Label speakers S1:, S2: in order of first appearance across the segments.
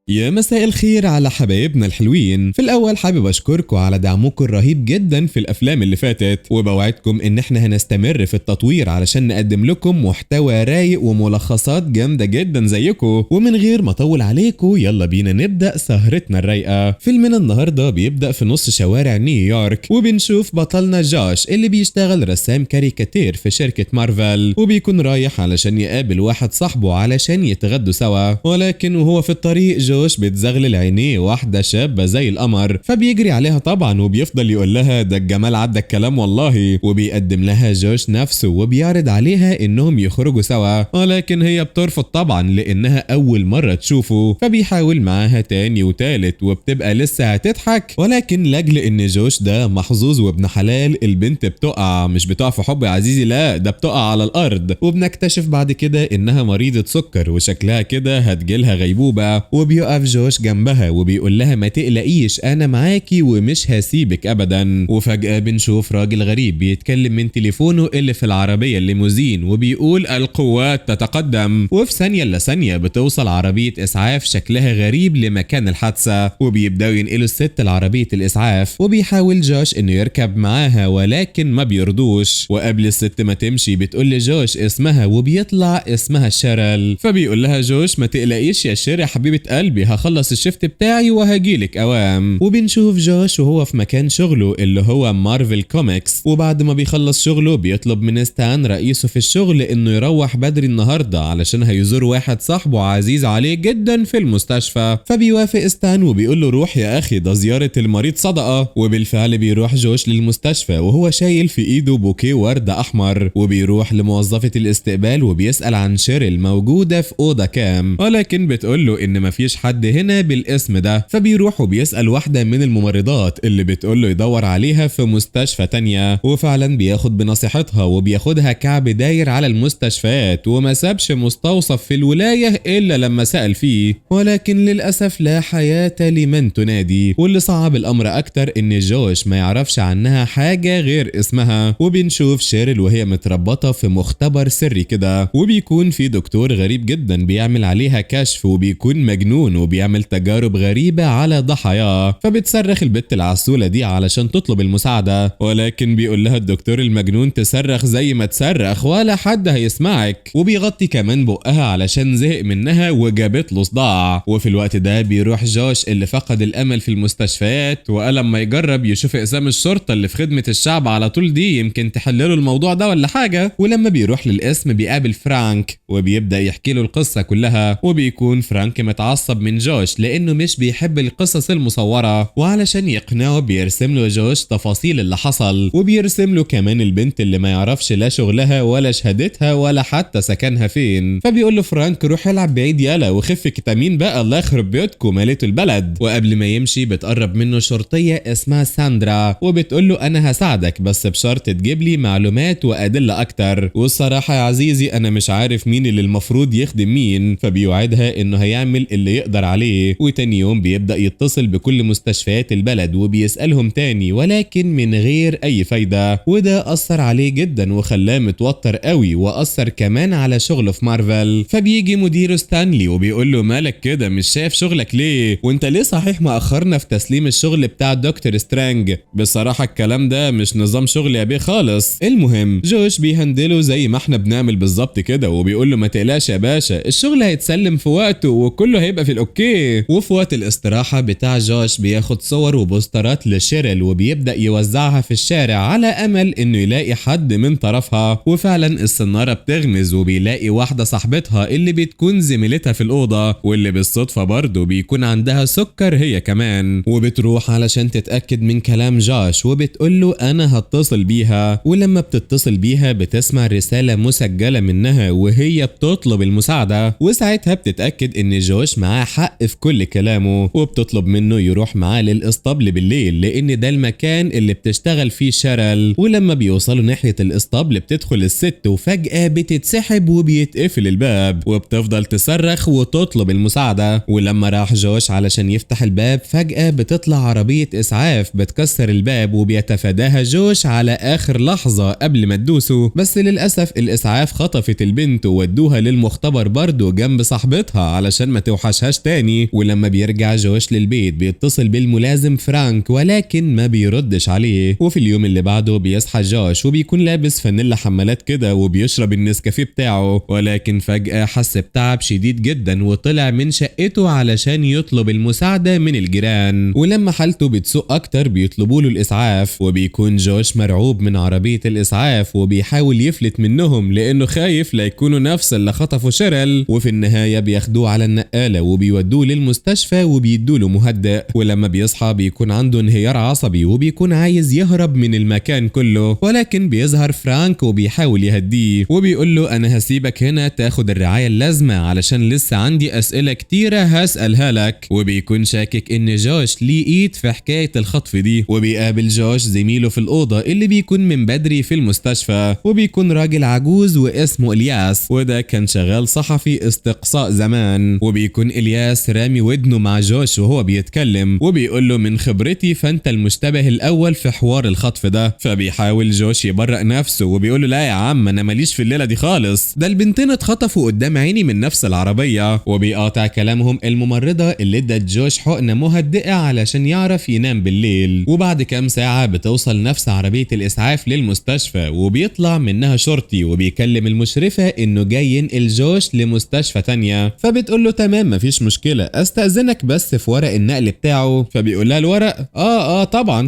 S1: يا مساء الخير على حبايبنا الحلوين. في الاول حابب اشكركم على دعمكم الرهيب جدا في الافلام اللي فاتت، وبوعدكم ان احنا هنستمر في التطوير علشان نقدم لكم محتوى رايق وملخصات جامده جدا زيكم. ومن غير ما اطول عليكم يلا بينا نبدا سهرتنا الرايقه. فيلمنا النهارده بيبدا في نص شوارع نيويورك، وبنشوف بطلنا جوش اللي بيشتغل رسام كاريكاتير في شركه مارفل، وبيكون رايح علشان يقابل واحد صاحبه علشان يتغدوا سوا. ولكن وهو في الطريق جوش بتزغلل عينيه واحدة شابة زي القمر، فبيجري عليها طبعا وبيفضل يقول لها ده الجمال عدى الكلام والله، وبيقدم لها جوش نفسه وبيعرض عليها انهم يخرجوا سوا. ولكن هي بترفض طبعا لانها اول مرة تشوفه، فبيحاول معاها تاني وتالت وبتبقى لسه هتضحك. ولكن لاجل ان جوش ده محظوظ وابن حلال البنت بتقع، مش بتقع في حب يا عزيزي، لا ده بتقع على الارض. وبنكتشف بعد كده انها مريضة سكر وشكلها كده هتجيلها غيبوبة، وبيقف جوش جنبها وبيقول لها ما تقلقيش انا معاكي ومش هسيبك ابدا. وفجأة بنشوف راجل غريب بيتكلم من تليفونه اللي في العربية الليموزين وبيقول القوات تتقدم. وفي ثانية الا ثانية بتوصل عربية اسعاف شكلها غريب لمكان الحادثة، وبيبداوا ينقلوا الست لعربية الاسعاف، وبيحاول جوش انه يركب معاها ولكن ما بيرضوش. وقبل الست ما تمشي بتقول لجوش اسمها وبيطلع اسمها شارل، فبيقول لها جوش ما تقلقيش يا شير يا حبيبة قلبي، هخلص الشفت بتاعي وهجيلك اوام. وبنشوف جوش وهو في مكان شغله اللي هو مارفل كوميكس، وبعد ما بيخلص شغله بيطلب من ستان رئيسه في الشغل انه يروح بدري النهارده علشان هيزور واحد صاحبه عزيز عليه جدا في المستشفى. فبيوافق ستان وبيقول له روح يا اخي، ده زيارة المريض صدقة. وبالفعل بيروح جوش للمستشفى وهو شايل في ايده بوكيه ورد احمر، وبيروح لموظفة الاستقبال وبيسأل عن شيرل موجودة في اوضة كام، ولكن بتقول له ان مفيش حد هنا بالاسم ده. فبيروح وبيسأل واحدة من الممرضات اللي بتقول له يدور عليها في مستشفى تانية، وفعلا بياخد بنصيحتها وبياخدها كعب داير على المستشفيات، وما سابش مستوصف في الولاية الا لما سأل فيه. ولكن للأسف لا حياة لمن تنادي. واللي صعب الامر اكتر ان جوش ما يعرفش عنها حاجة غير اسمها. وبنشوف شيرل وهي متربطة في مختبر سري كده، وبيكون في دكتور غريب جدا بيعمل عليها كشف، وبيكون مجنون وبيعمل تجارب غريبة على ضحاياه. فبتصرخ البت العسولة دي علشان تطلب المساعدة، ولكن بيقول لها الدكتور المجنون تصرخ زي ما تصرخ ولا حد هيسمعك. وبيغطي كمان بقها علشان زهق منها وجابت له صداع. وفي الوقت ده بيروح جوش اللي فقد الامل في المستشفيات، وقال لما يجرب يشوف اقسام الشرطة اللي في خدمة الشعب على طول دي يمكن تحلله الموضوع ده ولا حاجة. ولما بيروح للقسم بيقابل فرانك وبيبدأ يحكي له القصة كلها، وبيكون فرانك متعصب من جوش لانه مش بيحب القصص المصورة، وعلشان يقنعه بيرسم له جوش تفاصيل اللي حصل، وبيرسم له كمان البنت اللي ما يعرفش لا شغلها ولا شهادتها ولا حتى سكنها فين. فبيقول له فرانك روح العب بعيد يالا وخف كتامين بقى الله يخرب بيوتكم مالته البلد. وقبل ما يمشي بتقرب منه شرطية اسمها ساندرا وبتقول له انا هساعدك بس بشرط تجيب لي معلومات وادلة اكتر. والصراحة يا عزيزي انا مش عارف مين اللي المفروض يخدم مين. فبيوعدها انه هيعمل اللي يقدر عليه. وتاني يوم بيبدأ يتصل بكل مستشفيات البلد وبيسألهم تاني ولكن من غير اي فايدة، وده اثر عليه جدا وخلاه متوتر قوي، واثر كمان على شغله في مارفل. فبيجي مديره ستانلي وبيقول له مالك كده مش شايف شغلك ليه، وانت ليه صحيح مأخرنا في تسليم الشغل بتاع دكتور سترانج؟ بصراحة الكلام ده مش نظام شغل يا بيه خالص. المهم جوش بيهندله زي ما احنا بنعمل بالظبط كده، وبيقول له ما تقلقش يا باشا الشغل هيتسلم في وقته وكله هيبقى في الاوكي. وفي وقت الاستراحة بتاع جوش بياخد صور وبوسترات لشيرل وبيبدأ يوزعها في الشارع على امل انه يلاقي حد من طرفها. وفعلا السنارة بتغمز وبيلاقي واحدة صاحبتها اللي بتكون زميلتها في الأوضة، واللي بالصدفة برضه بيكون عندها سكر هي كمان. وبتروح علشان تتأكد من كلام جوش وبتقول له انا هتصل بيها. ولما بتتصل بيها بتسمع رسالة مسجلة منها وهي بتطلب المساعدة، وساعتها بتتأكد ان جوش معاه حق في كل كلامه، وبتطلب منه يروح معاه للاسطبل بالليل لان ده المكان اللي بتشتغل فيه شارل. ولما بيوصلوا ناحية الاسطبل بتدخل الست وفجأة بتتسحب وبيتقفل الباب، وبتفضل تصرخ وتطلب المساعدة. ولما راح جوش علشان يفتح الباب فجأة بتطلع عربية اسعاف بتكسر الباب وبيتفاداها جوش على اخر لحظة قبل ما تدوسه. بس للأسف الاسعاف خطفت البنت وودوها للمختبر برضه جنب صاحبتها علشان ما توحشهاش بيصحاش تاني. ولما بيرجع جوش للبيت بيتصل بالملازم فرانك ولكن ما بيردش عليه. وفي اليوم اللي بعده بيصحى جوش وبيكون لابس فانيلا حمالات كده وبيشرب النسكافيه بتاعه، ولكن فجأة حس بتعب شديد جدا وطلع من شقته علشان يطلب المساعدة من الجيران. ولما حالته بتسوء اكتر بيطلبوا له الاسعاف، وبيكون جوش مرعوب من عربية الاسعاف وبيحاول يفلت منهم لانه خايف لا يكونوا نفس اللي خطفوا شيرل. وفي النهاية بياخدوه على النقالة وبيودوه للمستشفى وبيدوا له مهدئ. ولما بيصحى بيكون عنده انهيار عصبي وبيكون عايز يهرب من المكان كله، ولكن بيظهر فرانك وبيحاول يهديه وبيقول له انا هسيبك هنا تاخد الرعاية اللازمة علشان لسه عندي اسئلة كتيرة هسألها لك. وبيكون شاكك ان جوش ليه ايد في حكاية الخطف دي. وبيقابل جوش زميله في الأوضة اللي بيكون من بدري في المستشفى، وبيكون راجل عجوز واسمه إلياس، وده كان شغال صحفي استقصاء زمان. وبيكون إلياس رامي ودنه مع جوش وهو بيتكلم وبيقول له من خبرتي فانت المشتبه الأول في حوار الخطف ده. فبيحاول جوش يبرئ نفسه وبيقول له لا يا عم انا ماليش في الليلة دي خالص، ده البنتين اتخطفوا قدام عيني من نفس العربية. وبيقاطع كلامهم الممرضة اللي ادت جوش حقنة مهدئة علشان يعرف ينام بالليل. وبعد كام ساعة بتوصل نفس عربية الإسعاف للمستشفى وبيطلع منها شرطي وبيكلم المشرفة انه جاي ينقل جوش لمستشفى تانية. فبتقول له تمام مفيش مشكلة، استأذنك بس في ورق النقل بتاعه. فبيقول لها الورق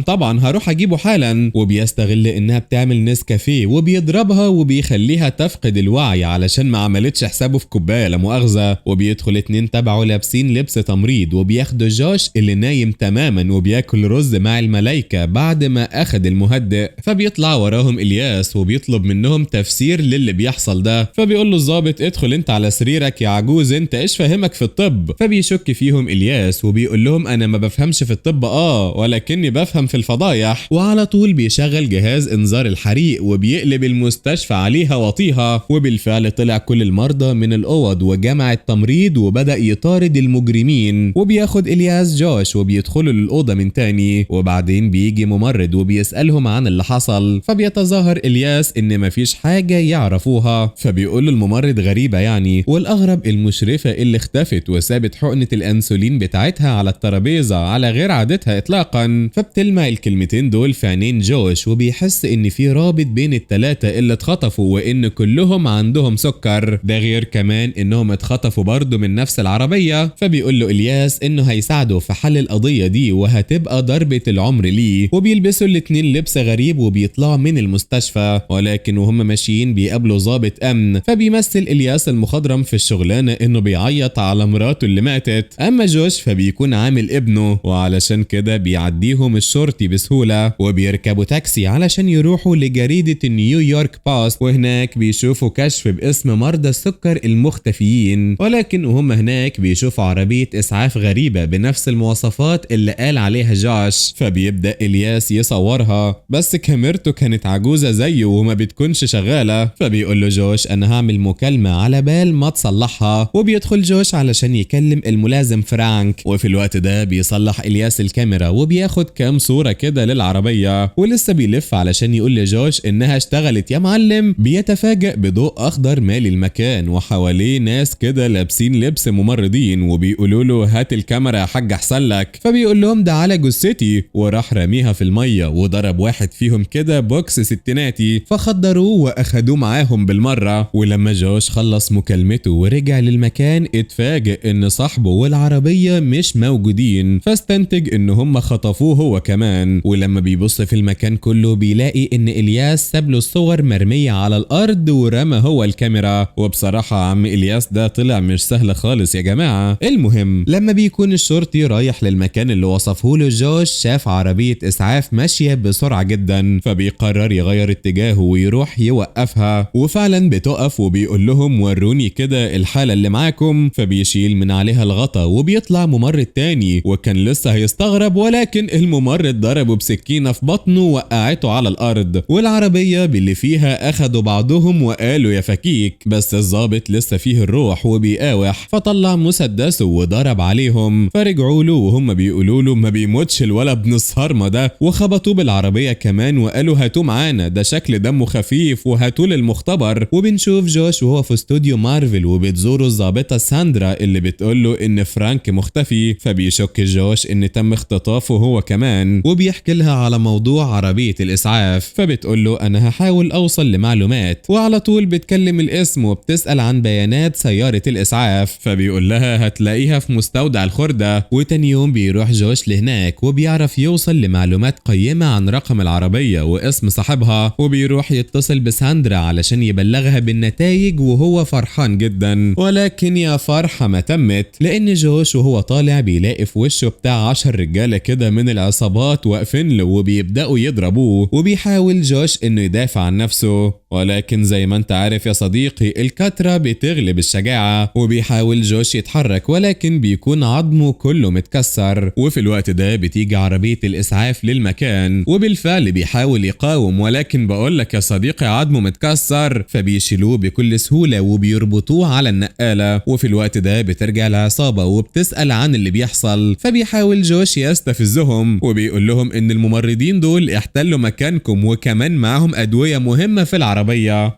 S1: طبعا هروح اجيبه حالا. وبيستغل انها بتعمل نسكافيه وبيضربها وبيخليها تفقد الوعي علشان ما عملتش حسابه في كوباية لا مؤاخذة. وبيدخل اتنين تبعه لابسين لبس تمريض وبياخدوا جوش اللي نايم تماما وبياكل رز مع الملايكة بعد ما اخد المهدئ. فبيطلع وراهم الياس وبيطلب منهم تفسير للي بيحصل ده. فبيقول له الضابط ادخل انت على سريرك يا عجوز انت ايش فاهمك في الطب. فبيشك فيهم الياس وبيقول لهم انا ما بفهمش في الطب ولكني بفهم في الفضايح. وعلى طول بيشغل جهاز انذار الحريق وبيقلب المستشفى عليها وطيها. وبالفعل طلع كل المرضى من الاوض وجمع التمريض وبدأ يطارد المجرمين. وبياخد الياس جوش وبيدخلوا للأوضة من تاني، وبعدين بيجي ممرض وبيسألهم عن اللي حصل. فبيتظاهر الياس ان مفيش حاجة يعرفوها. فبيقول الممرض غريبة يعني، والاغرب المشرفة اللي اختفت وسابت حقنة الانسولين بتاعتها على الترابيزة على غير عادتها اطلاقا. فبتلمع الكلمتين دول في عينين جوش وبيحس ان في رابط بين التلاتة اللي اتخطفوا وان كلهم عندهم سكر، ده غير كمان انهم اتخطفوا برضه من نفس العربية. فبيقول له الياس انه هيساعده في حل القضية دي وهتبقى ضربة العمر ليه. وبيلبسوا الاتنين لبس غريب وبيطلعوا من المستشفى، ولكن وهم ماشيين بيقابلوا ضابط امن. فبيمثل الياس المخضرم في الشغلانة انه بيعيط على مراته اللي ماتت. اما جوش فبيكون عامل ابنه، وعلشان كده بيعديهم الشرطي بسهولة. وبيركبوا تاكسي علشان يروحوا لجريدة نيويورك باست، وهناك بيشوفوا كشف باسم مرضى السكر المختفيين. ولكن وهم هناك بيشوفوا عربية اسعاف غريبة بنفس المواصفات اللي قال عليها جوش. فبيبدأ الياس يصورها، بس كاميرته كانت عجوزة زيه وما بتكونش شغالة. فبيقول له جوش انا هعمل مكالمة على بال ما تصلحها. وبيدخل جوش علشان يكلم الملازم فرانك، وفي الوقت ده بيصلح الياس الكاميرا وبياخد كام صورة كده للعربية. ولسه بيلف علشان يقول لجوش انها اشتغلت يا معلم، بيتفاجأ بضوء اخضر مالي المكان وحواليه ناس كده لابسين لبس ممرضين وبيقولوا له هات الكاميرا يا حاج احسن لك. فبيقول لهم ده على جثتي، وراح راميها في المية وضرب واحد فيهم كده بوكس ستيناتي. فخدروه واخدوه معاهم بالمرة. ولما جوش خلص مكالمته ورجع للمكان اتفاجئ ان صاحبه والعربية مش موجودين، فاستنتج ان هم خطفوه هو كمان. ولما بيبص في المكان كله بيلاقي ان الياس ساب له الصور مرمية على الارض ورمى هو الكاميرا. وبصراحة عم الياس ده طلع مش سهل خالص يا جماعة. المهم لما بيكون الشرطي رايح للمكان اللي وصفه له جوش شاف عربية اسعاف ماشية بسرعة جدا، فبيقرر يغير اتجاهه ويروح يوقفها. وفعلا بتقف وبيقول لهم وروني كده الحالة اللي معاكم. فبيشيل من عليها الغطا وبيطلع ممرض تاني، وكان لسه هيستغرب ولكن الممرض ضربه بسكينة في بطنه وقعته على الارض. والعربية باللي فيها اخدوا بعضهم وقالوا يا فكيك، بس الضابط لسه فيه الروح وبيقاوح فطلع مسدسه وضرب عليهم. فرجعوا له وهم بيقولوا له ما بيموتش الولد ابن الصرمة ده، وخبطوه بالعربية كمان وقالوا هاتوه معانا ده شكل دمه خفيف وهاتوه للمختبر. وبنشوف جوش وهو في استوديو مارفل وبتزوره الضابطة ساندرا اللي فبتقول له ان فرانك مختفي، فبيشك جوش ان تم اختطافه هو كمان، وبيحكي لها على موضوع عربية الاسعاف. فبتقول له انا هحاول اوصل لمعلومات، وعلى طول بتكلم الاسم وبتسأل عن بيانات سيارة الاسعاف. فبيقول لها هتلاقيها في مستودع الخردة. وتاني يوم بيروح جوش لهناك وبيعرف يوصل لمعلومات قيمة عن رقم العربية واسم صاحبها، وبيروح يتصل بساندرا علشان يبلغها بالنتائج وهو فرحان جدا. ولكن يا فرحة ما تمت، لان جوش وهو طالع بيلاقي في وشه بتاع 10 رجالة كده من العصابات واقفين له وبيبدأوا يضربوه. وبيحاول جوش انه يدافع عن نفسه، ولكن زي ما انت عارف يا صديقي الكترة بتغلب الشجاعة. وبيحاول جوش يتحرك ولكن بيكون عظمه كله متكسر. وفي الوقت ده بتيجي عربية الإسعاف للمكان، وبالفعل بيحاول يقاوم، ولكن بقولك يا صديقي عظمه متكسر. فبيشيلوه بكل سهولة وبيربطوه على النقالة. وفي الوقت ده بترجع العصابة وبتسأل عن اللي بيحصل. فبيحاول جوش يستفزهم وبيقول لهم ان الممرضين دول احتلوا مكانكم وكمان معهم أدوية مهمة في العربية.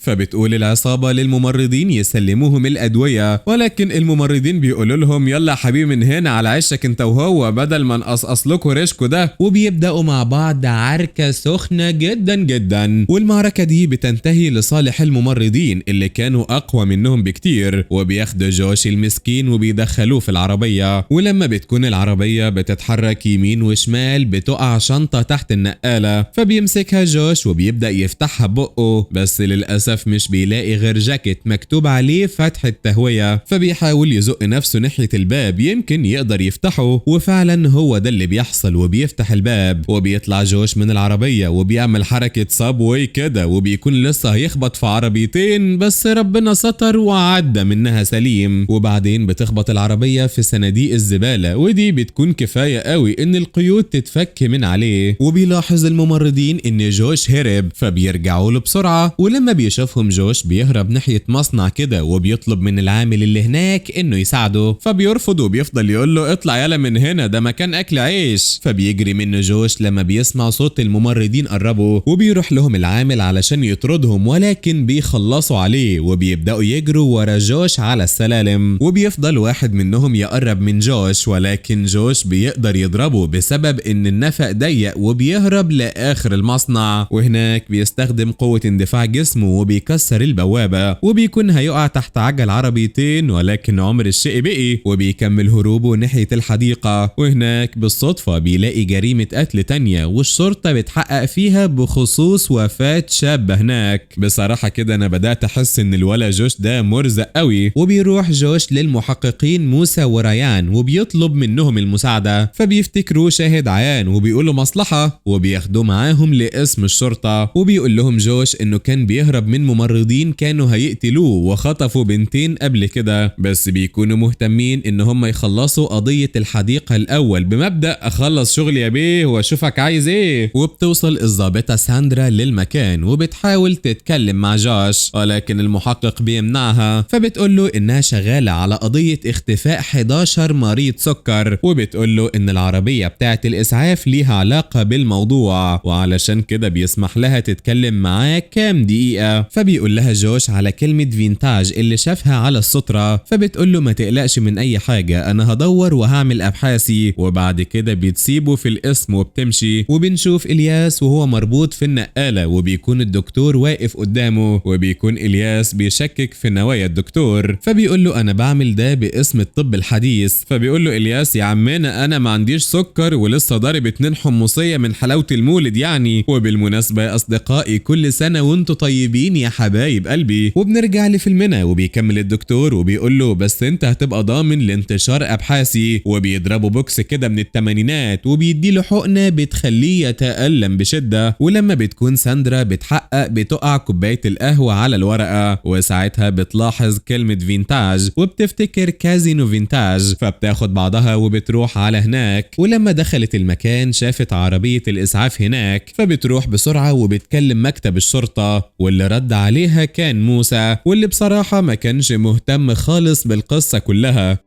S1: فبتقول العصابة للممرضين يسلموهم الأدوية، ولكن الممرضين بيقولوا لهم يلا حبيبي من هنا على عشك انت وهو بدل ما نقصقص لكم ريشكو ده. وبيبدأوا مع بعض عركة سخنة جدا جدا، والمعركة دي بتنتهي لصالح الممرضين اللي كانوا أقوى منهم بكتير. وبياخدوا جوش المسكين وبيدخلوه في العربية. ولما بتكون العربية بتتحرك يمين وشمال بتقع شنطة تحت النقالة. فبيمسكها جوش وبيبدأ يفتحها بقه، بس للأسف مش بيلاقي غير جاكيت مكتوب عليه فتح التهوية. فبيحاول يزق نفسه ناحية الباب يمكن يقدر يفتحه، وفعلا هو ده اللي بيحصل وبيفتح الباب. وبيطلع جوش من العربية وبيعمل حركة صابوي كده، وبيكون لسه هيخبط في عربيتين بس ربنا ستر وعدى منها سليم. وبعدين بتخبط العربية في صناديق الزبالة، ودي بتكون كفاية قوي ان القيود تتفك من عليه. وبيلاحظ الممرضين ان جوش هرب، فبيرجعوا له بسرعة. ولما بيشوفهم جوش بيهرب ناحية مصنع كده وبيطلب من العامل اللي هناك انه يساعده. فبيرفض وبيفضل يقول له اطلع يلا من هنا ده مكان اكل عيش. فبيجري منه جوش لما بيسمع صوت الممرضين قربوا، وبيروح لهم العامل علشان يطردهم، ولكن بيخلصوا عليه وبيبدأوا يجروا ورا جوش على السلالم. وبيفضل واحد منهم يقرب من جوش، ولكن جوش بيقدر يضربه بسبب ان النفق ضيق وبيهرب لاخر المصنع. وهناك بيستخدم قوة اندفاع جسمه وبيكسر البوابة، وبيكون هيقع تحت عجل عربيتين، ولكن عمر الشيء بقي وبيكمل هروبه ناحية الحديقة. وهناك بالصدفة بيلاقي جريمة قتل تانية والشرطة بتحقق فيها بخصوص وفاة شاب هناك. بصراحة كده انا بدأت احس ان الولا جوش ده مرزق قوي. وبيروح جوش للمحققين موسى وريان وبيطلب منهم المساعدة. فبيفتكروا شاهد عيان وبيقولوا مصلحة، وبياخدوه معاهم لاسم الشرطة. وبيقول لهم جوش انه كان بيهرب من ممرضين كانوا هيقتلوه وخطفوا بنتين قبل كده، بس بيكونوا مهتمين ان هم يخلصوا قضية الحديقة الاول بمبدأ اخلص شغلي يا بيه واشوفك عايز ايه. وبتوصل الضابطة ساندرا للمكان وبتحاول تتكلم مع جوش، ولكن المحقق بيمنعها. فبتقول له انها شغالة على قضية اختفاء 11 مريض سكر، وبتقول له ان العربية بتاعة الاسعاف ليها علاقة بالموضوع، وعلشان كده بيسمح لها تتكلم معاه كام دقيقة. فبيقول لها جوش على كلمة فينتاج اللي شافها على السترة. فبتقول له ما تقلقش من اي حاجة، انا هدور وهعمل ابحاثي. وبعد كده بتسيبه في القسم وبتمشي. وبنشوف الياس وهو مربوط في النقالة، وبيكون الدكتور واقف قدامه، وبيكون الياس بيشكك في نوايا الدكتور. فبيقول له انا بعمل ده باسم الطب الحديث. فبيقول له الياس يا عمنا انا ما عنديش سكر ولسه ضارب 2 حمصية من حلاوة المولد يعني. وبالمناسبة يا اصدقائي كل سنة وانتوا طيبين يا حبايب قلبي. وبنرجع لفيلمنا وبيكمل الدكتور وبيقول له بس انت هتبقى ضامن لانتشار ابحاثي. وبيضربه بوكس كده من الثمانينات وبيديله حقنة بتخليه يتألم بشدة. ولما بتكون ساندرا بتحقق بتقع كوباية القهوة على الورقة، وساعتها بتلاحظ كلمة فينتاج وبتفتكر كازينو فينتاج. فبتاخد بعضها وبتروح على هناك. ولما دخلت المكان شافت عربية الإسعاف هناك، فبتروح بسرعة وبتكلم مكتب الشرطة، واللي رد عليها كان موسى، واللي بصراحة ما كانش مهتم خالص بالقصة كلها.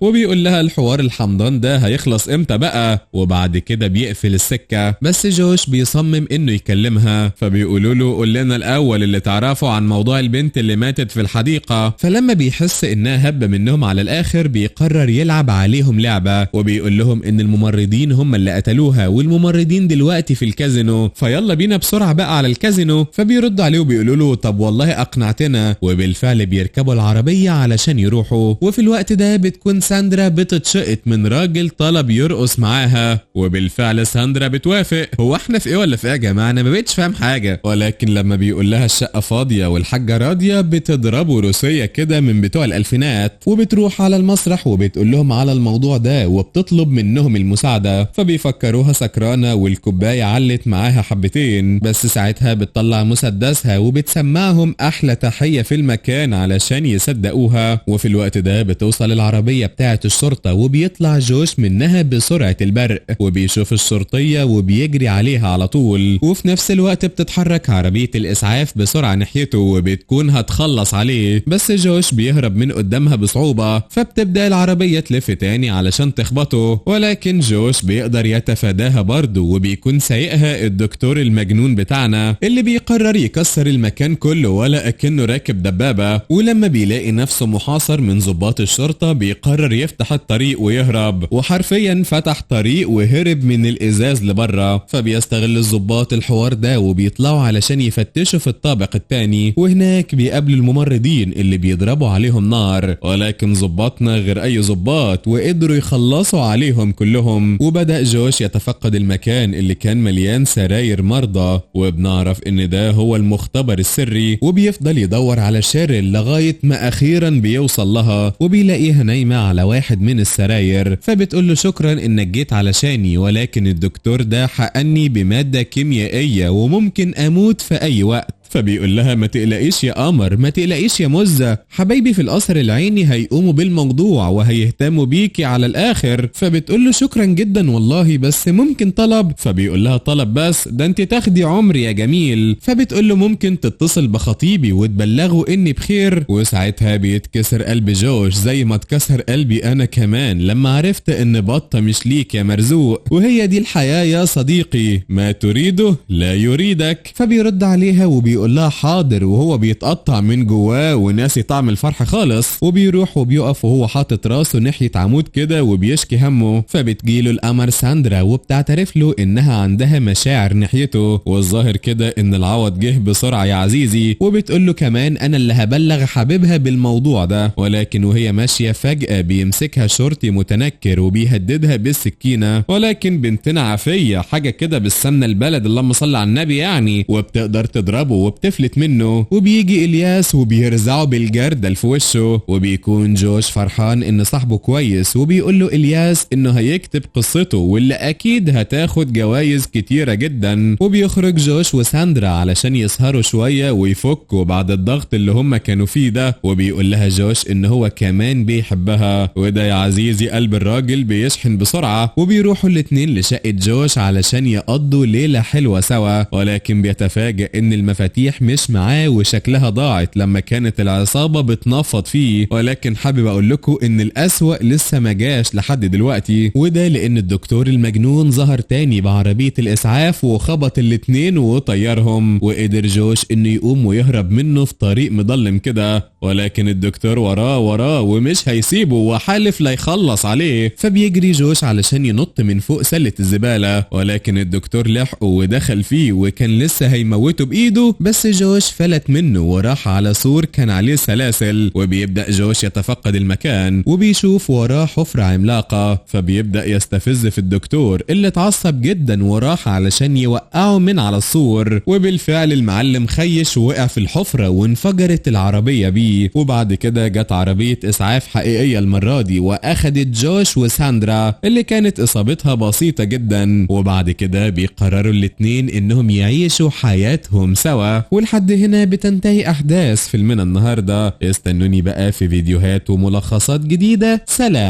S1: وبيقول لها الحوار الحمضان ده هيخلص امتى بقى، وبعد كده بيقفل السكة. بس جوش بيصمم انه يكلمها، فبيقولوا له قول لنا الاول اللي تعرفه عن موضوع البنت اللي ماتت في الحديقة. فلما بيحس انها هبة منهم على الاخر بيقرر يلعب عليهم لعبة، وبيقول لهم ان الممرضين هم اللي قتلوها، والممرضين دلوقتي في الكازينو، فيلا بينا بسرعة بقى على الكازينو. فبيرد عليه وبيقولوا له طب والله اقنعتنا، وبالفعل بيركبوا العربية علشان يروحوا. وفي الوقت ده بتكون ساندرا بتتشقط من راجل طلب يرقص معاها، وبالفعل ساندرا بتوافق. هو احنا في ايه ولا في ايه يا جماعة؟ انا ما بقتش فاهم حاجة. ولكن لما بيقول لها الشقة فاضية والحاجة راضية بتضربه روسية كده من بتوع الالفينات، وبتروح على المسرح وبتقول لهم على الموضوع ده وبتطلب منهم المساعدة. فبيفكروها سكرانة والكوباية علت معاها حبتين، بس ساعتها بتطلع مسدسها وبتسمعهم احلى تحية في المكان علشان يصدقوها. وفي الوقت ده بتوصل العربية بتاعة الشرطة وبيطلع جوش منها بسرعة البرق، وبيشوف الشرطية وبيجري عليها على طول. وفي نفس الوقت بتتحرك عربية الإسعاف بسرعة ناحيته وبتكون هتخلص عليه، بس جوش بيهرب من قدامها بصعوبة. فبتبدأ العربية تلف تاني علشان تخبطه، ولكن جوش بيقدر يتفاداها برضه، وبيكون سايقها الدكتور المجنون بتاعنا اللي بيقرر يكسر المكان كله ولا أكنه راكب دبابة. ولما بيلاقي نفسه محاصر من ضباط الشرطة بيقرر يفتح الطريق ويهرب، وحرفيا فتح طريق وهرب من الإزاز لبره. فبيستغل الضباط الحوار ده وبيطلعوا علشان يفتشوا في الطابق الثاني، وهناك بيقابلوا الممرضين اللي بيضربوا عليهم نار. ولكن ضباطنا غير أي ضباط وقدروا يخلصوا عليهم كلهم. وبدأ جوش يتفقد المكان اللي كان مليان سراير مرضى، وبنعرف ان ده هو المختبر السري. وبيفضل يدور على شيرين لغاية ما أخيرا بيوصل لها، وبيلاقيها نايمة على واحد من السراير. فبتقول له شكرا انك جيت علشاني، ولكن الدكتور ده حقني بمادة كيميائية وممكن اموت في اي وقت. فبيقول لها ما تقلقيش يا قمر، ما تقلقيش يا مزة، حبايبي في القصر العيني هيقوموا بالموضوع وهيهتموا بيكي على الاخر. فبتقول له شكرا جدا والله، بس ممكن طلب. فبيقول لها طلب بس؟ ده انت تاخدي عمري يا جميل. فبتقول له ممكن تتصل بخطيبي وتبلغه اني بخير. وساعتها بيتكسر قلب جوش زي ما اتكسر قلبي انا كمان لما عرفت ان بطة مش ليك يا مرزوق، وهي دي الحياة يا صديقي، ما تريده لا يريدك. فبيرد عليها وبيقول لها حاضر، وهو بيتقطع من جواه وناسي طعم الفرح خالص. وبيروح وبيقف وهو حاطط راسه ناحية عمود كده وبيشكي همه. فبتجيله القمر ساندرا وبتعترف له انها عندها مشاعر ناحيته، والظاهر كده ان العوض جه بسرعة يا عزيزي. وبتقول له كمان انا اللي هبلغ حبيبها بالموضوع ده. ولكن وهي ماشية فجأة بيمسكها شرطي متنكر وبيهددها بالسكينة، ولكن بنتنا عافية حاجة كده بالسمنة البلد اللهم صل على النبي يعني، وبتقدر تضربه وبتفلت منه. وبيجي الياس وبيرزعه بالجردل في وشه، وبيكون جوش فرحان ان صاحبه كويس، وبيقول له الياس انه هيكتب قصته واللي اكيد هتاخد جوائز كتيرة جدا. وبيخرج جوش وساندرا علشان يسهروا شوية ويفكوا بعد الضغط اللي هم كانوا فيه ده. وبيقول لها جوش ان هو كمان بيحبها، وده يا عزيزي قلب الراجل بيشحن بسرعة. وبيروحوا الاتنين لشقة جوش علشان يقضوا ليلة حلوة سوا، ولكن بيتفاجئ ان المفاتيح مش معاه وشكلها ضاعت لما كانت العصابة بتنفض فيه. ولكن حابب اقول لكم ان الاسوأ لسه ما جاش لحد دلوقتي، وده لان الدكتور المجنون ظهر تاني بعربية الاسعاف وخبط الاتنين وطيرهم. وقدر جوش انه يقوم ويهرب منه في طريق مظلم كده، ولكن الدكتور وراه ومش هيسيبه وحالف لا يخلص عليه. فبيجري جوش علشان ينط من فوق سلة الزبالة، ولكن الدكتور لحقه ودخل فيه وكان لسه هيموته بايده، بس جوش فلت منه وراح على سور كان عليه سلاسل. وبيبدأ جوش يتفقد المكان وبيشوف وراه حفرة عملاقة، فبيبدأ يستفز في الدكتور اللي اتعصب جدا وراح علشان يوقعه من على السور. وبالفعل المعلم خيش ووقع في الحفرة وانفجرت العربية بيه. وبعد كده جت عربية اسعاف حقيقية المرة دي واخدت جوش وساندرا اللي كانت اصابتها بسيطة جدا. وبعد كده بيقرروا الاتنين انهم يعيشوا حياتهم سوا. ولحد هنا بتنتهي احداث فيلمنا النهاردة. استنوني بقى في فيديوهات وملخصات جديدة. سلام.